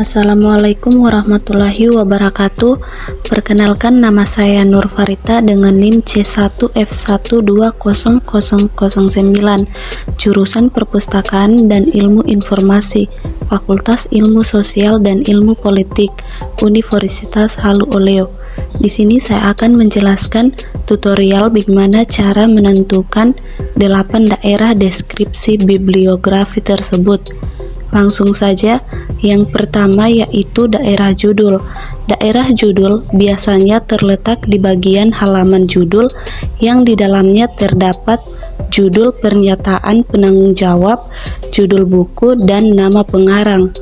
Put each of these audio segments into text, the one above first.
Assalamualaikum warahmatullahi wabarakatuh. Perkenalkan, nama saya Nur Farita dengan NIM C1F1200009, jurusan Perpustakaan dan Ilmu Informasi, Fakultas Ilmu Sosial dan Ilmu Politik, Universitas Halu Oleo. Di sini saya akan menjelaskan tutorial bagaimana cara menentukan 8 daerah deskripsi bibliografi tersebut. Langsung saja, yang pertama yaitu daerah judul. Daerah judul biasanya terletak di bagian halaman judul yang di dalamnya terdapat judul pernyataan penanggung jawab, judul buku, dan nama pengarang.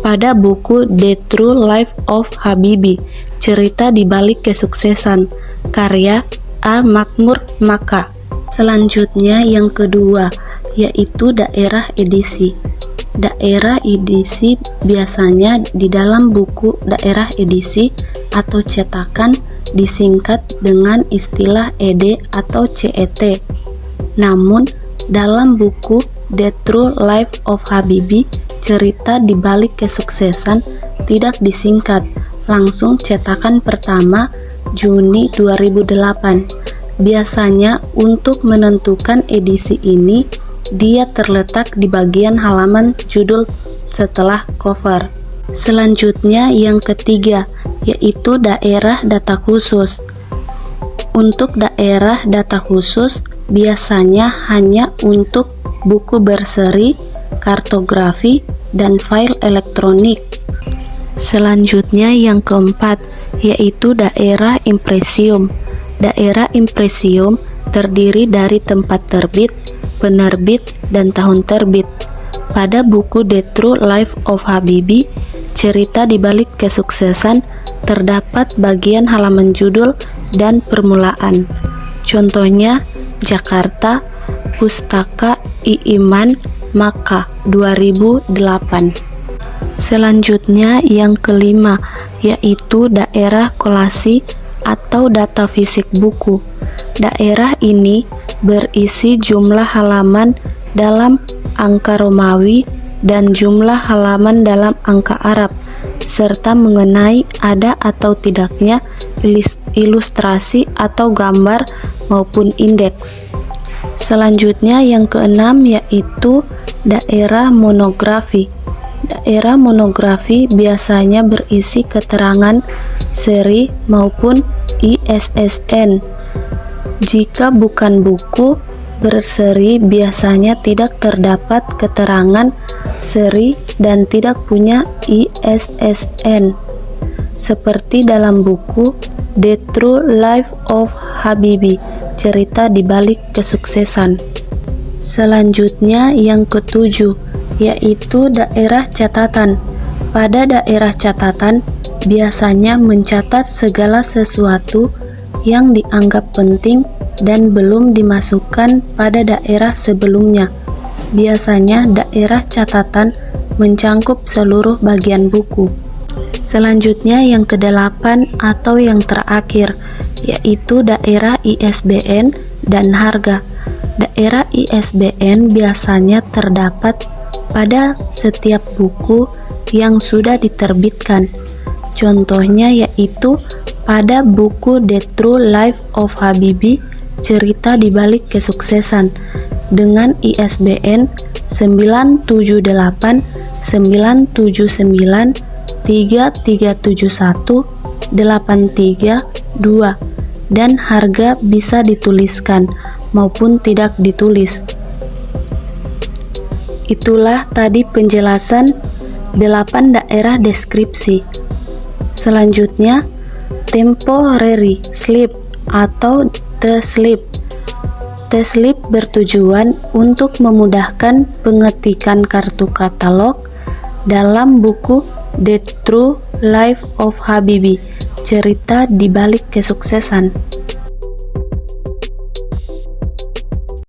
Pada buku The True Life of Habibie, cerita di balik kesuksesan, karya A. Makmur Maka. Selanjutnya yang kedua yaitu daerah edisi. Daerah edisi biasanya di dalam buku daerah edisi atau cetakan disingkat dengan istilah ED atau CET. Namun dalam buku The True Life of Habibie, cerita di balik kesuksesan tidak disingkat, langsung cetakan pertama Juni 2008. Biasanya untuk menentukan edisi ini dia terletak di bagian halaman judul setelah cover. Selanjutnya yang ketiga yaitu daerah data khusus. Untuk daerah data khusus biasanya hanya untuk buku berseri, kartografi, dan file elektronik. Selanjutnya yang keempat yaitu daerah impresium. Daerah impresium terdiri dari tempat terbit, penerbit, dan tahun terbit. Pada buku The True Life of Habibie, cerita di balik kesuksesan, terdapat bagian halaman judul dan permulaan. Contohnya, Jakarta, Pustaka I. Iman Maka 2008. Selanjutnya yang kelima yaitu daerah kolasi atau data fisik buku. Daerah ini berisi jumlah halaman dalam angka Romawi dan jumlah halaman dalam angka Arab, serta mengenai ada atau tidaknya ilustrasi atau gambar maupun indeks. Selanjutnya yang keenam yaitu daerah monografi. Daerah monografi biasanya berisi keterangan seri maupun ISSN. Jika bukan buku berseri biasanya tidak terdapat keterangan seri dan tidak punya ISSN, seperti dalam buku The True Life of Habibie, cerita di balik kesuksesan. Selanjutnya yang ketujuh yaitu daerah catatan. Pada daerah catatan biasanya mencatat segala sesuatu yang dianggap penting dan belum dimasukkan pada daerah sebelumnya. Biasanya daerah catatan mencangkup seluruh bagian buku. Selanjutnya yang kedelapan atau yang terakhir yaitu daerah ISBN dan harga. Daerah ISBN biasanya terdapat pada setiap buku yang sudah diterbitkan. Contohnya yaitu pada buku The True Life of Habibie, cerita di balik kesuksesan, dengan ISBN 978 979 3371 832 dan harga bisa dituliskan maupun tidak ditulis. Itulah tadi penjelasan 8 daerah deskripsi. Selanjutnya temporary slip atau T-slip. T-slip bertujuan untuk memudahkan pengetikan kartu katalog dalam buku The True Life of Habibie, cerita di balik kesuksesan.